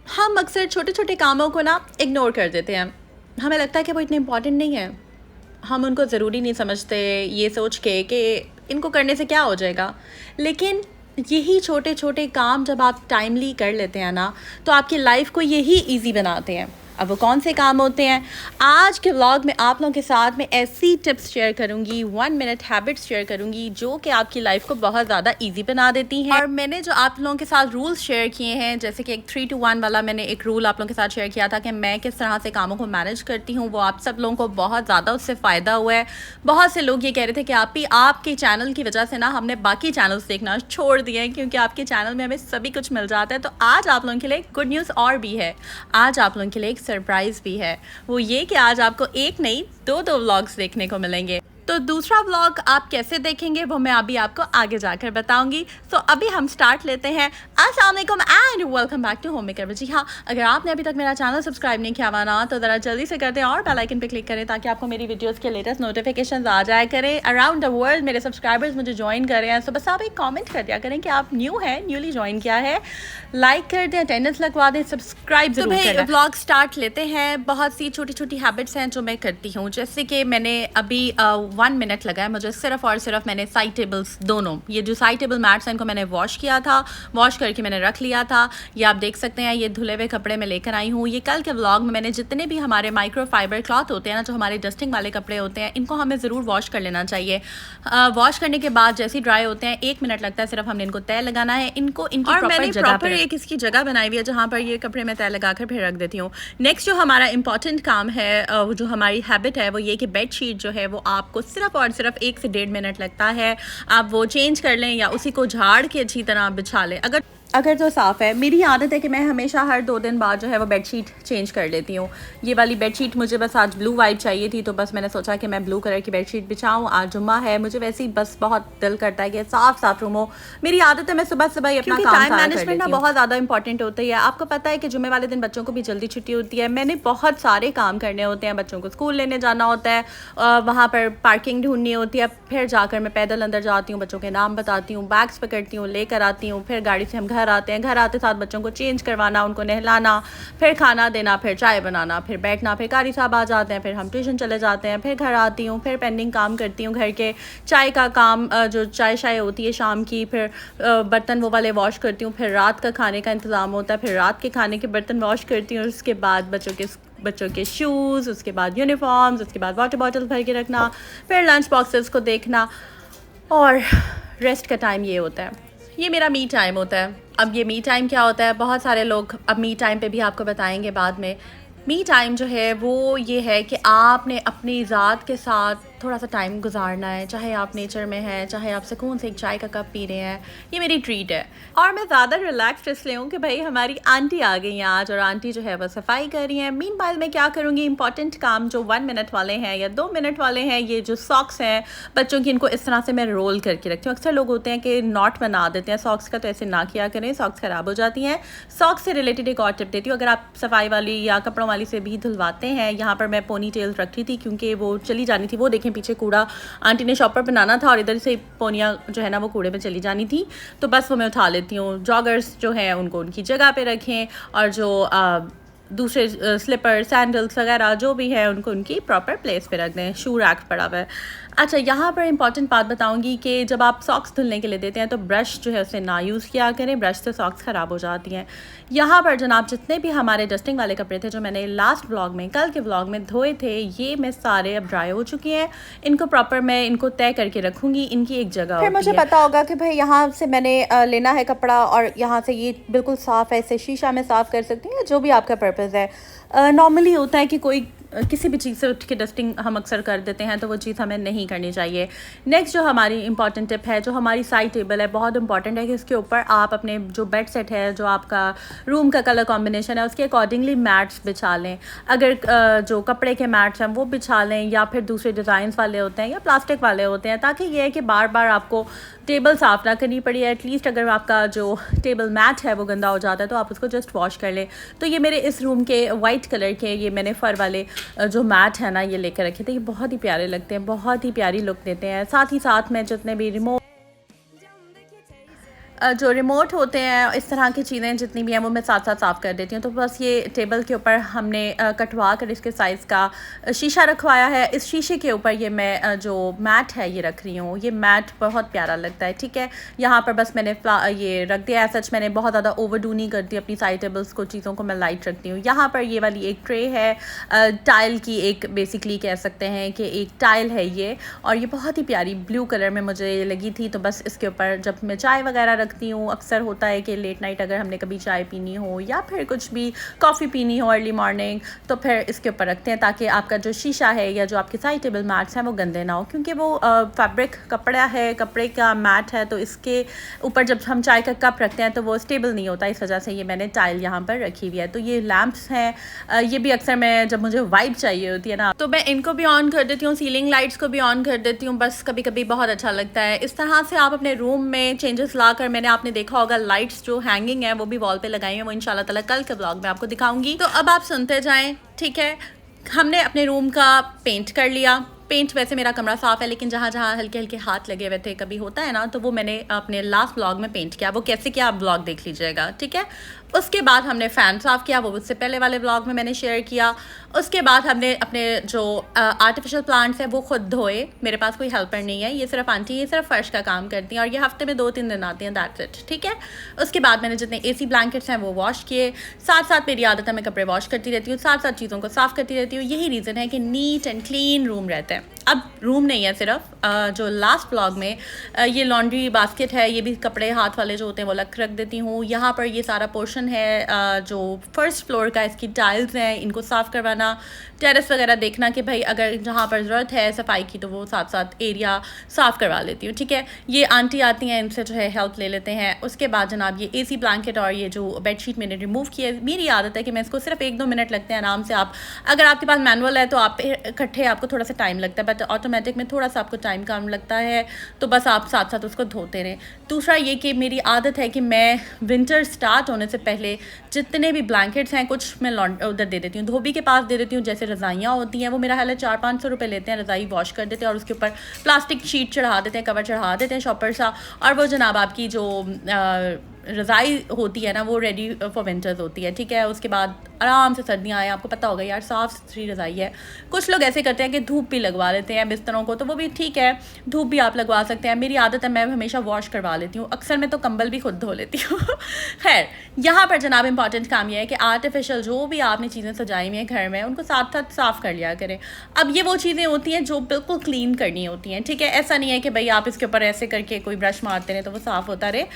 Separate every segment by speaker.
Speaker 1: हम अक्सर छोटे छोटे कामों को ना इग्नोर कर देते हैं। हमें लगता है कि वो इतने इम्पोर्टेंट नहीं है, हम उनको ज़रूरी नहीं समझते, ये सोच के कि इनको करने से क्या हो जाएगा। लेकिन यही छोटे छोटे काम जब आप टाइमली कर लेते हैं ना, तो आपकी लाइफ को यही इजी बनाते हैं। अब वो कौन से काम होते हैं, आज के व्लॉग में आप लोगों के साथ में ऐसी टिप्स शेयर करूंगी, 1 मिनट हैबिट्स शेयर करूंगी जो कि आपकी लाइफ को बहुत ज़्यादा इजी बना देती हैं। और मैंने जो आप लोगों के साथ रूल्स शेयर किए हैं, जैसे कि एक 3 to 1 वाला मैंने एक रूल आप लोगों के साथ शेयर किया था कि मैं किस तरह से कामों को मैनेज करती हूँ, वो आप सब लोगों को बहुत ज़्यादा उससे फ़ायदा हुआ है। बहुत से लोग ये कह रहे थे कि आपके चैनल की वजह से ना हमने बाकी चैनल्स देखना छोड़ दिए हैं, क्योंकि आपके चैनल में हमें सभी कुछ मिल जाता है। तो आज आप लोगों के लिए गुड न्यूज़ और भी है, आज आप लोगों के लिए एक सरप्राइज़ भी है। वो ये कि आज आपको एक नहीं दो व्लॉग्स देखने को मिलेंगे। तो दूसरा व्लॉग आप कैसे देखेंगे वो मैं अभी आपको आगे जाकर बताऊंगी। तो अभी हम स्टार्ट लेते हैं। अस्सलाम वालेकुम and welcome back to home maker. जी हाँ, अगर आपने अभी तक मेरा चैनल सब्सक्राइब नहीं किया हुआ ना, तो ज़रा जल्दी से कर दें और बेल आइकन पे क्लिक करें ताकि आपको मेरी वीडियोस के लेटेस्ट नोटिफिकेशन आ जाए करें। अराउंड द वर्ल्ड मेरे सब्सक्राइबर्स मुझे ज्वाइन कर रहे हैं, तो बस आप एक कॉमेंट कर दिया करें कि आप न्यूली ज्वाइन किया है, लाइक कर दें, अटेंडेंस लगवा दें, सब्सक्राइब जरूर करें। तो व्लॉग स्टार्ट लेते हैं। बहुत सी छोटी छोटी हैबिट्स हैं जो मैं करती हूँ, जैसे कि मैंने अभी 1 मिनट लगा है मुझे, सिर्फ और सिर्फ मैंने साइड टेबल्स दोनों, ये जो साइड टेबल मैट्स हैं इनको मैंने वॉश किया था, वॉश करके मैंने रख लिया था। ये आप देख सकते हैं, ये धुले हुए कपड़े मैं लेकर आई हूँ। ये कल के व्लॉग में मैंने जितने भी हमारे माइक्रो फाइबर क्लॉथ होते हैं ना, जो हमारे डस्टिंग वाले कपड़े होते हैं, इनको हमें ज़रूर वॉश कर लेना चाहिए। वॉश करने के बाद जैसे ड्राई होते हैं 1 मिनट लगता है, सिर्फ हमने इनको तय लगाना है, इनको इनकी और मैंने प्रॉपर एक इसकी जगह बनाई हुई है जहाँ पर ये कपड़े मैं तय लगाकर फिर रख देती हूँ। नेक्स्ट जो हमारा इंपॉर्टेंट काम है, वो जो हमारी हैबिट है, वो ये कि बेड शीट जो है वो आपको सिर्फ और सिर्फ 1 से 1.5 मिनट लगता है, आप वो चेंज कर लें या उसी को झाड़ के अच्छी तरह बिछा लें। अगर तो साफ़ है। मेरी आदत है कि मैं हमेशा हर 2 दिन बाद जो है वो बेडशीट चेंज कर लेती हूँ। ये वाली बेडशीट मुझे बस आज ब्लू वाइब चाहिए थी, तो बस मैंने सोचा कि मैं ब्लू कलर की बेडशीट बिछाऊँ। आज जुम्मा है, मुझे वैसे ही बस बहुत दिल करता है कि साफ रूम हो। मेरी आदत है मैं सुबह सुबह ही अपना काम मैनेजमेंट ना बहुत ज़्यादा इंपॉर्टेंट होती है। आपको पता है कि जुम्मे वाले दिन बच्चों को भी जल्दी छुट्टी होती है, मैंने बहुत सारे काम करने होते हैं, बच्चों को स्कूल लेने जाना होता है, वहाँ पर पार्किंग ढूंढनी होती है, फिर जाकर मैं पैदल अंदर जाती हूँ, बच्चों के नाम बताती हूँ, बैग्स पकड़ती हूँ, लेकर आती हूँ, फिर गाड़ी से हम घर आते हैं, घर आते साथ बच्चों को चेंज करवाना, उनको नहलाना, फिर खाना देना, फिर चाय बनाना, फिर बैठना, फिर कारी साहब आ जाते हैं, फिर हम ट्यूशन चले जाते हैं, फिर घर आती हूँ, फिर पेंडिंग काम करती हूँ घर के, चाय का काम, जो चाय शाय होती है शाम की, फिर बर्तन वो वाले वॉश करती हूँ, फिर रात का खाने का इंतज़ाम होता है, फिर रात के खाने के बर्तन वॉश करती हूँ, उसके बाद बच्चों के शूज़, उसके बाद यूनिफॉर्म्स, उसके बाद वाटर बॉटल भर के रखना, फिर लंच बॉक्सेस को देखना, और रेस्ट का टाइम ये होता है, ये मेरा मी टाइम होता है। अब ये मी टाइम क्या होता है, बहुत सारे लोग अब मी टाइम पे भी आपको बताएंगे बाद में। मी टाइम जो है वो ये है कि आपने अपनी ज़ात के साथ थोड़ा सा टाइम गुजारना है, चाहे आप नेचर में हैं, चाहे आप सुकून से एक चाय का कप पी रहे हैं, ये मेरी ट्रीट है। और मैं ज़्यादा रिलैक्स इसलिए हूँ कि भाई हमारी आंटी आ गई हैं आज, और आंटी जो है वो सफाई कर रही हैं। मीनवाइल मैं क्या करूँगी, इंपॉर्टेंट काम जो 1 मिनट वाले हैं या 2 मिनट वाले हैं, ये जो सॉक्स हैं बच्चों की, इनको इस तरह से मैं रोल करके रखती हूँ। अक्सर लोग होते हैं कि नॉट बना देते हैं सॉक्स का, तो ऐसे ना किया करें, सॉक्स ख़राब हो जाती हैं। सॉक्स से रिलेटेड एक और टिप देती हूँ, अगर आप सफाई वाली या कपड़ों वाली से भी धुलवाते हैं, यहाँ पर मैं पोनी टेल रख रही थी क्योंकि वो चली जानी थी, वो देखें पीछे कूड़ा आंटी ने शॉप पर बनाना था और इधर से पोनियाँ जो है ना वो कूड़े में चली जानी थी, तो बस वो मैं उठा लेती हूँ। जॉगर्स जो हैं उनको उनकी जगह पे रखें, और जो दूसरे स्लीपर सैंडल्स वगैरह जो भी है उनको उनकी प्रॉपर प्लेस पे रख दें। शू रैक पड़ा हुआ है। अच्छा, यहाँ पर इंपॉर्टेंट बात बताऊंगी कि जब आप सॉक्स धुलने के लिए देते हैं तो ब्रश जो है उसे ना यूज़ किया करें, ब्रश से सॉक्स ख़राब हो जाती हैं। यहाँ पर जनाब जितने भी हमारे डस्टिंग वाले कपड़े थे जो मैंने लास्ट व्लॉग में, कल के व्लॉग में धोए थे, ये मैं सारे अब ड्राई हो चुके हैं। इनको प्रॉपर मैं इनको तय करके रखूँगी, इनकी एक जगह। फिर मुझे पता होगा कि भाई यहाँ से मैंने लेना है कपड़ा और यहाँ से ये बिल्कुल साफ़ है, इसे शीशा में साफ़ कर सकती हैं, जो भी आपका पर्पज़ है। नॉर्मली होता है कि कोई किसी भी चीज़ से उठ के डस्टिंग हम अक्सर कर देते हैं, तो वो चीज़ हमें नहीं करनी चाहिए। नेक्स्ट जो हमारी इंपॉर्टेंट टिप है, जो हमारी साइड टेबल है, बहुत इंपॉर्टेंट है कि उसके ऊपर आप अपने जो बेड सेट है, जो आपका रूम का कलर कॉम्बिनेशन है, उसके अकॉर्डिंगली मैट्स बिछा लें। अगर जो कपड़े के मैट्स हैं वो बिछा लें, या फिर दूसरे डिज़ाइंस वाले होते हैं या प्लास्टिक वाले होते हैं, ताकि ये है कि बार बार आपको टेबल साफ़ ना करनी पड़ी। एटलीस्ट अगर आपका जो टेबल मैट है वो गंदा हो जाता है तो आप उसको जस्ट वॉश कर लें। तो ये मेरे इस रूम के वाइट कलर के, ये मैंने फ़र वाले जो मैट है ना ये लेकर रखे थे, ये बहुत ही प्यारे लगते हैं, बहुत ही प्यारी लुक देते हैं। साथ ही साथ में जितने भी रिमोट जो रिमोट होते हैं, इस तरह की चीज़ें जितनी भी हैं वो मैं साथ साथ साफ़ कर देती हूँ। तो बस ये टेबल के ऊपर हमने कटवा कर इसके साइज़ का शीशा रखवाया है। इस शीशे के ऊपर ये मैं जो मैट है ये रख रही हूँ। ये मैट बहुत प्यारा लगता है, ठीक है। यहाँ पर बस मैंने ये रख दिया है। सच मैंने बहुत ज़्यादा ओवरडू नहीं करती अपनी साइड टेबल्स को, चीज़ों को मैं लाइट रखती हूँ। यहाँ पर ये वाली एक ट्रे है टाइल की, एक बेसिकली कह सकते हैं कि एक टाइल है ये, और ये बहुत ही प्यारी ब्लू कलर में मुझे लगी थी। तो बस इसके ऊपर जब मैं चाय वगैरह रखती हूँ, अक्सर होता है कि लेट नाइट अगर हमने कभी चाय पीनी हो या फिर कुछ भी कॉफ़ी पीनी हो अर्ली मॉर्निंग, तो फिर इसके ऊपर रखते हैं ताकि आपका जो शीशा है या जो आपके साइड टेबल मैट्स हैं वो गंदे ना हो, क्योंकि वो फैब्रिक कपड़ा है, कपड़े का मैट है, तो इसके ऊपर जब हम चाय का कप रखते हैं तो वो स्टेबल नहीं होता। इस वजह से ये मैंने टाइल यहाँ पर रखी हुई है। तो ये लैम्प्स हैं, ये भी अक्सर मैं जब मुझे वाइब चाहिए होती है ना तो मैं इनको भी ऑन कर देती हूँ, सीलिंग लाइट्स को भी ऑन कर देती हूँ। बस कभी कभी बहुत अच्छा लगता है। इस तरह से आप अपने रूम में चेंजेस ला कर, मैंने आपने देखा होगा लाइट्स जो हैंगिंग है वो भी वॉल पे लगाई है, वो इंशाल्लाह ताला कल के ब्लॉग में आपको दिखाऊंगी। तो अब आप सुनते जाएं, ठीक है। हमने अपने रूम का पेंट कर लिया। पेंट वैसे मेरा कमरा साफ़ है, लेकिन जहाँ जहाँ हल्के हल्के हाथ लगे हुए थे, कभी होता है ना, तो वो मैंने अपने लास्ट ब्लॉग में पेंट किया। वो कैसे किया आप ब्लॉग देख लीजिएगा, ठीक है। उसके बाद हमने फ़ैन साफ़ किया, वो उससे पहले वाले ब्लॉग में मैंने शेयर किया। उसके बाद हमने अपने जो आर्टिफिशियल प्लांट्स हैं वो खुद धोए। मेरे पास कोई हेल्पर नहीं है, ये सिर्फ आंटी, ये सिर्फ फ़र्श का काम करती हैं और ये हफ्ते में 2-3 दिन आती हैं, दैट्स इट, ठीक है। उसके बाद मैंने जितने AC ब्लैंकेट्स हैं वो वॉश किए। साथ साथ मेरी आदत है मैं कपड़े वॉश करती रहती हूँ, साथ साथ चीज़ों को साफ़ करती रहती हूँ। यही रीज़न है कि नीट एंड क्लीन रूम रहता है। अब रूम नहीं है सिर्फ, जो लास्ट ब्लॉग में ये लॉन्ड्री बास्केट है, ये भी कपड़े हाथ वाले जो होते हैं वो अलग रख देती हूँ। यहाँ पर ये सारा पोर्शन है जो फर्स्ट फ्लोर का, इसकी टाइल्स हैं, इनको साफ़ करवाना, टेरेस वगैरह देखना कि भाई अगर जहाँ पर ज़रूरत है सफाई की तो वो साथ साथ एरिया साफ़ करवा लेती हूँ, ठीक है। ये आंटी आती हैं, इनसे जो है हेल्प ले लेते हैं। उसके बाद जनाब ये AC ब्लैंकेट और ये जो बेडशीट मैंने रिमूव किया, मेरी आदत है कि मैं इसको सिर्फ 1-2 मिनट लगते हैं आराम से। आप अगर आपके पास मैनुअल है तो आप इकट्ठे आपको थोड़ा सा टाइम लगता है, बट ऑटोमेटिक में थोड़ा सा आपको टाइम कम लगता है, तो बस आप साथ साथ उसको धोते रहें। दूसरा ये कि मेरी आदत है कि मैं विंटर स्टार्ट होने से पहले जितने भी ब्लैंकेट्स हैं कुछ मैं उधर दे देती हूँ, धोबी के पास दे देती हूँ। जैसे रज़ाइयाँ होती हैं वो मेरा हाल है 400-500 रुपये लेते हैं, रज़ाई वॉश कर देते हैं और उसके ऊपर प्लास्टिक शीट चढ़ा देते हैं, कवर चढ़ा देते हैं शॉपर सा, और वो जनाब आपकी जो रज़ाई होती है ना वो रेडी फॉर विंटर्स होती है, ठीक है। उसके बाद आराम से सर्दियाँ आए, आपको पता होगा यार साफ़ सुथरी रज़ाई है। कुछ लोग ऐसे करते हैं कि धूप भी लगवा लेते हैं बिस्तरों को, तो वो भी ठीक है, धूप भी आप लगवा सकते हैं। मेरी आदत है मैं हमेशा वॉश करवा लेती हूँ, अक्सर मैं तो कंबल भी खुद धो लेती हूँ। खैर, यहाँ पर जनाब इंपॉर्टेंट काम यह है कि आर्टिफिशियल जो भी आपने चीज़ें सजाई हुई हैं घर में उनको साथ साथ साफ़ कर लिया करें। अब ये वो चीज़ें होती हैं जो बिल्कुल क्लीन करनी होती हैं, ठीक है। ऐसा नहीं है कि भाई आप इसके ऊपर ऐसे करके कोई ब्रश मारते रहे तो वो साफ़ होता रहे।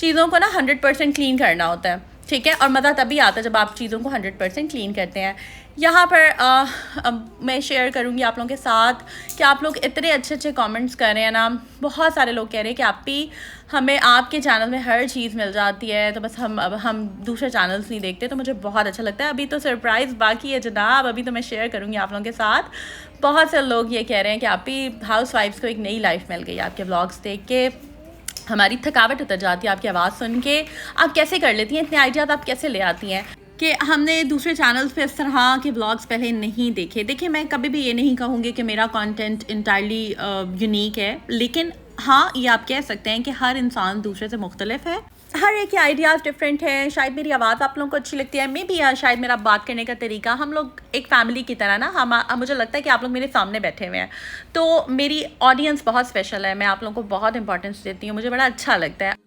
Speaker 1: चीज़ों को ना 100% क्लीन करना होता है, ठीक है। और मज़ा तभी आता है जब आप चीज़ों को 100% क्लीन करते हैं। यहाँ पर मैं शेयर करूँगी आप लोगों के साथ कि आप लोग इतने अच्छे अच्छे कमेंट्स कर रहे हैं ना। बहुत सारे लोग कह रहे हैं कि आप भी हमें आपके चैनल में हर चीज़ मिल जाती है, तो बस हम दूसरे चैनल्स नहीं देखते, तो मुझे बहुत अच्छा लगता है। अभी तो सरप्राइज़ बाकी है जनाब, अभी तो मैं शेयर करूँगी आप लोगों के साथ। बहुत से लोग ये कह रहे हैं कि आप भी हाउस वाइफ्स को एक नई लाइफ मिल गई आपके व्लॉग्स देख के, हमारी थकावट उतर जाती है आपकी आवाज़ सुन के। आप कैसे कर लेती हैं, इतने आइडियाज़ आप कैसे ले आती हैं कि हमने दूसरे चैनल्स पे इस तरह के व्लॉग्स पहले नहीं देखे। देखिए, मैं कभी भी ये नहीं कहूँगी कि मेरा कंटेंट इंटायरली यूनिक है, लेकिन हाँ ये आप कह सकते हैं कि हर इंसान दूसरे से मुख्तलिफ है, हर एक के आइडियाज़ डिफरेंट हैं। शायद मेरी आवाज़ आप लोगों को अच्छी लगती है, मे बी शायद मेरा बात करने का तरीका, हम लोग एक फैमिली की तरह ना, मुझे लगता है कि आप लोग मेरे सामने बैठे हुए हैं, तो मेरी ऑडियंस बहुत स्पेशल है, मैं आप लोगों को बहुत इंपॉर्टेंस देती हूँ, मुझे बड़ा अच्छा लगता है।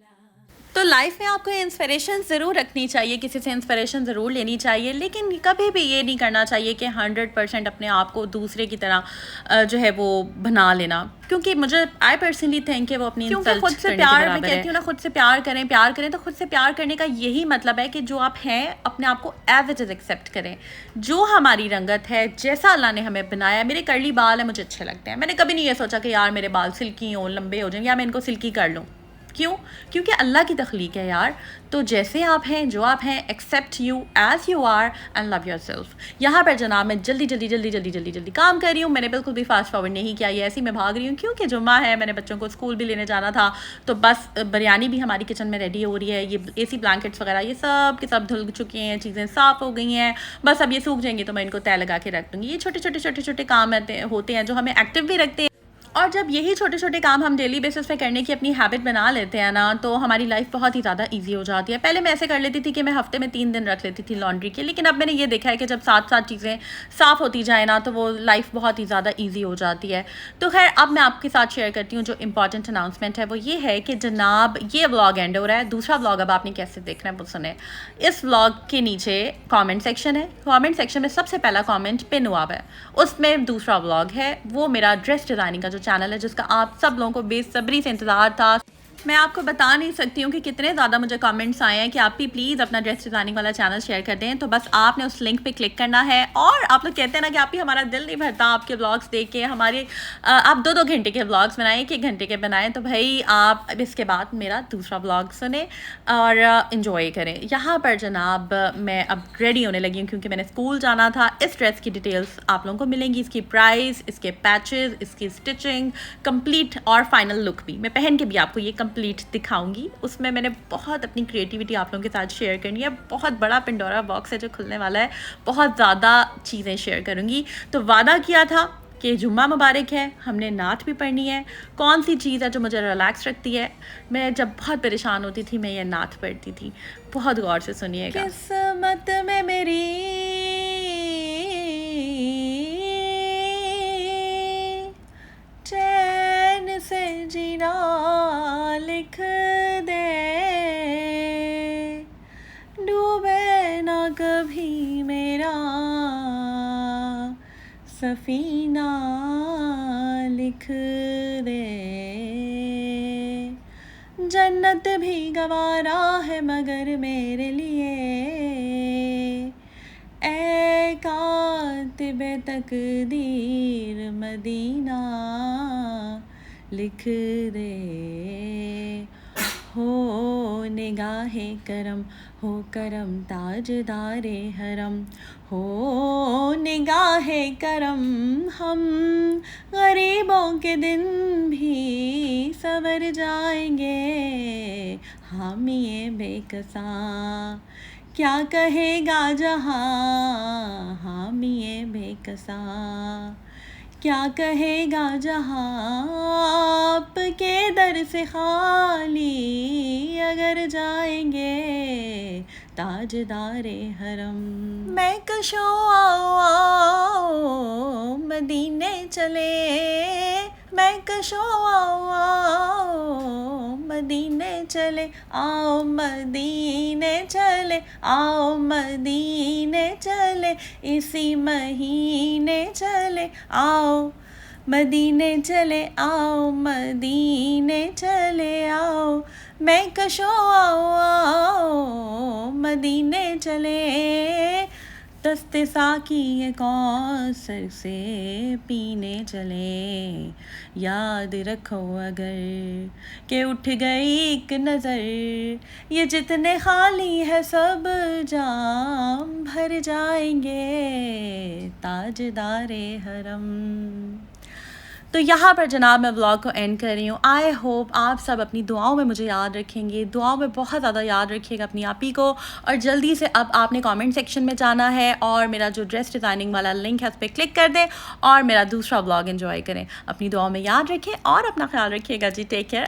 Speaker 1: तो लाइफ में आपको इंस्पिरेशन ज़रूर रखनी चाहिए, किसी से इंस्पिरेशन ज़रूर लेनी चाहिए, लेकिन कभी भी ये नहीं करना चाहिए कि 100% अपने आप को दूसरे की तरह जो है वो बना लेना, क्योंकि मुझे आई पर्सनली थिंक कि वो अपनी इंसल्ट खुद से प्यार, मैं कहती हूँ ना, खुद से प्यार करें तो खुद से प्यार करने का यही मतलब है कि जो आप हैं अपने आप को एज इट इज़ एक्सेप्ट करें, जो हमारी रंगत है, जैसा अल्लाह ने हमें बनाया। मेरे कर्ली बाल हैं, मुझे अच्छे लगते हैं, मैंने कभी नहीं ये सोचा कि यार मेरे बाल सिल्की हों, लंबे हो जाएं या मैं इनको सिल्की कर लूँ। क्यों? क्योंकि अल्लाह की तख्लीक है यार। तो जैसे आप हैं, जो आप हैं, accept you as you are and love yourself. यहाँ पर जनाब मैं जल्दी काम कर रही हूँ, मैंने बिल्कुल भी फास्ट फॉरवर्ड नहीं किया, ये ऐसी मैं भाग रही हूँ क्योंकि जुम्मा है, मैंने बच्चों को स्कूल भी लेने जाना था। तो बस बिरयानी भी हमारी किचन में रेडी हो रही है, ये AC ब्लैंकेट्स वगैरह ये सब के सब धुल चुके हैं, चीज़ें साफ़ हो गई हैं, बस अब ये सूख जाएंगी तो मैं इनको तय लगा के रख दूँगी। ये छोटे छोटे काम होते हैं जो हमें एक्टिव भी रखते हैं। और जब यही छोटे छोटे काम हम डेली बेसिस पे करने की अपनी हैबिट बना लेते हैं ना, तो हमारी लाइफ बहुत ही ज़्यादा इजी हो जाती है। पहले मैं ऐसे कर लेती थी कि मैं हफ्ते में 3 दिन रख लेती थी लॉन्ड्री के, लेकिन अब मैंने ये देखा है कि जब साथ साथ चीज़ें साफ़ होती जाए ना, तो वो लाइफ बहुत ही ज़्यादा ईजी हो जाती है। तो खैर, अब मैं आपके साथ शेयर करती हूँ जो इंपॉर्टेंट अनाउंसमेंट है, वो ये है कि जनाब ये व्लॉग एंड हो रहा है। दूसरा व्लॉग अब आपने कैसे देखना है वो सुने। इस व्लॉग के नीचे कॉमेंट सेक्शन है, कॉमेंट सेक्शन में सबसे पहला कॉमेंट पिन हुआ है, उसमें दूसरा व्लॉग है। वो मेरा ड्रेस डिज़ाइनिंग का जो चैनल है, जिसका आप सब लोगों को बेसब्री से इंतज़ार था। मैं आपको बता नहीं सकती हूँ कि कितने ज़्यादा मुझे कमेंट्स आए हैं कि आप भी प्लीज़ अपना ड्रेस डिज़ाइनिंग वाला चैनल शेयर कर दें। तो बस आपने उस लिंक पे क्लिक करना है। और आप लोग कहते हैं ना कि आप भी, हमारा दिल नहीं भरता आपके व्लॉग्स देख के, हमारे आप 2-2 घंटे के व्लॉग्स बनाएं, 1-1 घंटे के बनाएं। तो भाई आप अब इसके बाद मेरा दूसरा व्लॉग सुने और इन्जॉय करें। यहाँ पर जनाब मैं अब रेडी होने लगी हूँ क्योंकि मैंने स्कूल जाना था। इस ड्रेस की डिटेल्स आप लोगों को मिलेंगी, इसकी प्राइस, इसके पैचेस, इसकी स्टिचिंग, कंप्लीट और फाइनल लुक भी मैं पहन के भी आपको ये कंप्लीट दिखाऊंगी। उसमें मैंने बहुत अपनी क्रिएटिविटी आप लोगों के साथ शेयर करनी है। बहुत बड़ा पिंडोरा बॉक्स है जो खुलने वाला है, बहुत ज़्यादा चीज़ें शेयर करूँगी। तो वादा किया था कि जुम्मा मुबारक है, हमने नात भी पढ़नी है। कौन सी चीज़ है जो मुझे रिलैक्स रखती है? मैं जब बहुत परेशान होती थी, मैं ये नात पढ़ती थी। बहुत गौर से सुनिएगा। किस्मत में मेरी चैन से जीना लिख दे, डूबे ना कभी मेरा सफीना लिख दे। जन्नत भी गवारा है मगर मेरे लिए, ऐ कातिबे तकदीर मदीना लिख दे। हो निगाहे करम, हो करम ताजदारे हरम, हो निगाहे करम, हम गरीबों के दिन भी सवर जाएंगे। हामिए बेकसा क्या कहेगा जहाँ, हामिए बेकसा क्या कहेगा जहाँ, आपके दर से खाली अगर जाएंगे ताजदारे हरम। मैं कशो आओ मदीने चले, मैं कशो आओ मदीने चले, आओ मदीने चले, आओ मदीने चले, इसी महीने चले आओ मदीने चले, आओ मदीने चले आओ। मैं कशो आओ मदीने चले, दस्ते साकी ये कौसर से पीने चले। याद रखो अगर के उठ गई एक नज़र, ये जितने खाली है सब जाम भर जाएंगे ताजदारे हरम। तो यहाँ पर जनाब मैं व्लॉग को एंड कर रही हूँ। आई होप आप सब अपनी दुआओं में मुझे याद रखेंगे, दुआओं में बहुत ज़्यादा याद रखिएगा अपनी आपी को। और जल्दी से अब आपने कमेंट सेक्शन में जाना है और मेरा जो ड्रेस डिज़ाइनिंग वाला लिंक है उस पर क्लिक कर दें और मेरा दूसरा व्लॉग एंजॉय करें। अपनी दुआओं में याद रखें और अपना ख्याल रखिएगा जी। Take care.